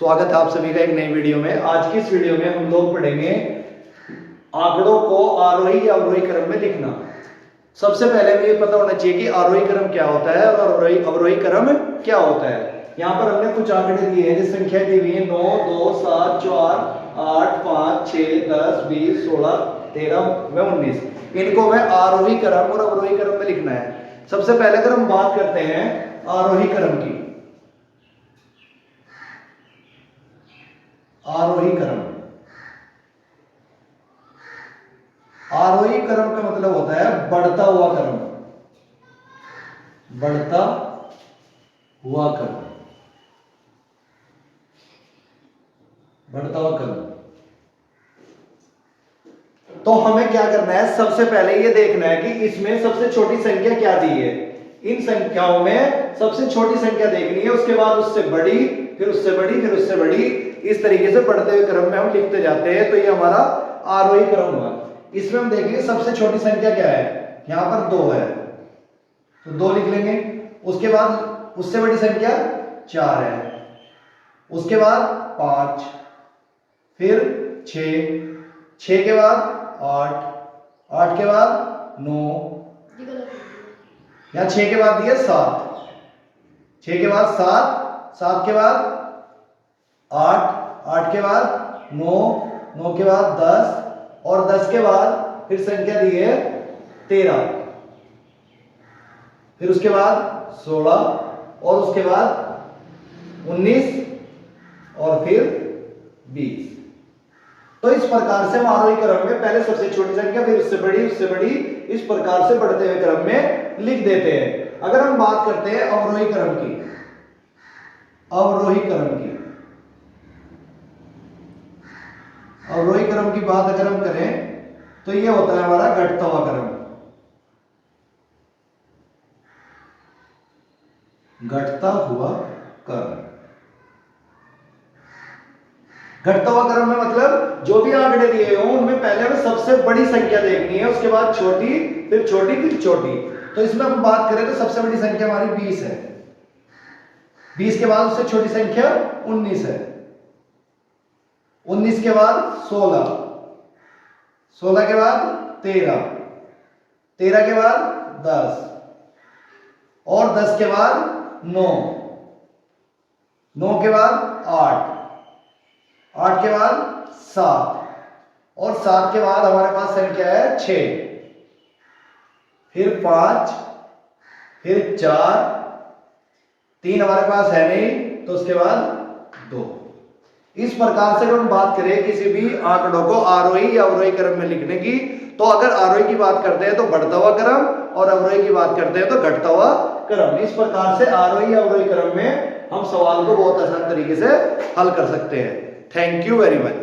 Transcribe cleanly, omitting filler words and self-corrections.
स्वागत है आप सभी का एक नई वीडियो में। आज की इस वीडियो में हम लोग पढ़ेंगे आंकड़ों को आरोही या अवरोही क्रम में लिखना। सबसे पहले हमें ये पता होना चाहिए कि आरोही क्रम क्या होता है और अवरोही क्रम क्या होता है। यहाँ पर हमने कुछ आंकड़े दिए हैं, जिस संख्या दी हुई है 9, 2, 7, 4, 8, 5, 6, 10, 20, 16, 13 व 19। इनको हमें आरोही क्रम और अवरोही क्रम में लिखना है। सबसे पहले अगर हम बात करते हैं आरोही क्रम की, आरोही क्रम, आरोही क्रम का मतलब होता है बढ़ता हुआ क्रम, बढ़ता हुआ क्रम, बढ़ता हुआ क्रम। तो हमें क्या करना है, सबसे पहले ये देखना है कि इसमें सबसे छोटी संख्या क्या दी है। इन संख्याओं में सबसे छोटी संख्या देखनी है, उसके बाद उससे बड़ी, फिर उससे बड़ी, फिर उससे बड़ी, इस तरीके से बढ़ते हुए क्रम में हम लिखते जाते हैं। तो ये हमारा आरोही क्रम हुआ। इसमें हम देखेंगे सबसे छोटी संख्या क्या है, यहां पर 2 है तो 2 लिख लेंगे। उसके बाद उससे बड़ी संख्या 4 है, उसके बाद 5, फिर 6 के बाद 8 के बाद 9, या 6 के बाद दिए 7, 6 के बाद 7 के बाद 8 के बाद 9 के बाद 10 और 10 के बाद फिर संख्या दी है 13, फिर उसके बाद 16 और उसके बाद 19 और फिर 20। तो इस प्रकार से हम आरोही क्रम में पहले सबसे छोटी संख्या, फिर उससे बड़ी, इस प्रकार से बढ़ते हुए क्रम में लिख देते हैं। अगर हम बात करते हैं अवरोही क्रम की, अवरोही क्रम की, अवरोही क्रम की बात अगर हम करें तो ये होता है हमारा घटता हुआ क्रम, घटता हुआ क्रम। घटता हुआ क्रम में मतलब जो भी आंकड़े दिए हों उनमें पहले हमें सबसे बड़ी संख्या देखनी है, उसके बाद छोटी, फिर छोटी, फिर छोटी। तो इसमें हम बात करें तो सबसे बड़ी संख्या हमारी 20 है, 20 के बाद उससे छोटी संख्या 19 है, 19 के बाद 16, 16 के बाद 13, 13 के बाद 10 और 10 के बाद 9, 9 के बाद 8 के बाद 7 और 7 के बाद हमारे पास संख्या है 6, फिर 5, फिर 4, 3 हमारे पास है नहीं तो उसके बाद 2। इस प्रकार से अगर हम बात करें किसी भी आंकड़ों को आरोही या अवरोही क्रम में लिखने की, तो अगर आरोही की बात करते हैं तो बढ़ता हुआ क्रम और अवरोही की बात करते हैं तो घटता हुआ क्रम। इस प्रकार से आरोही या अवरोही क्रम में हम सवाल को बहुत आसान तरीके से हल कर सकते हैं। Thank you very much.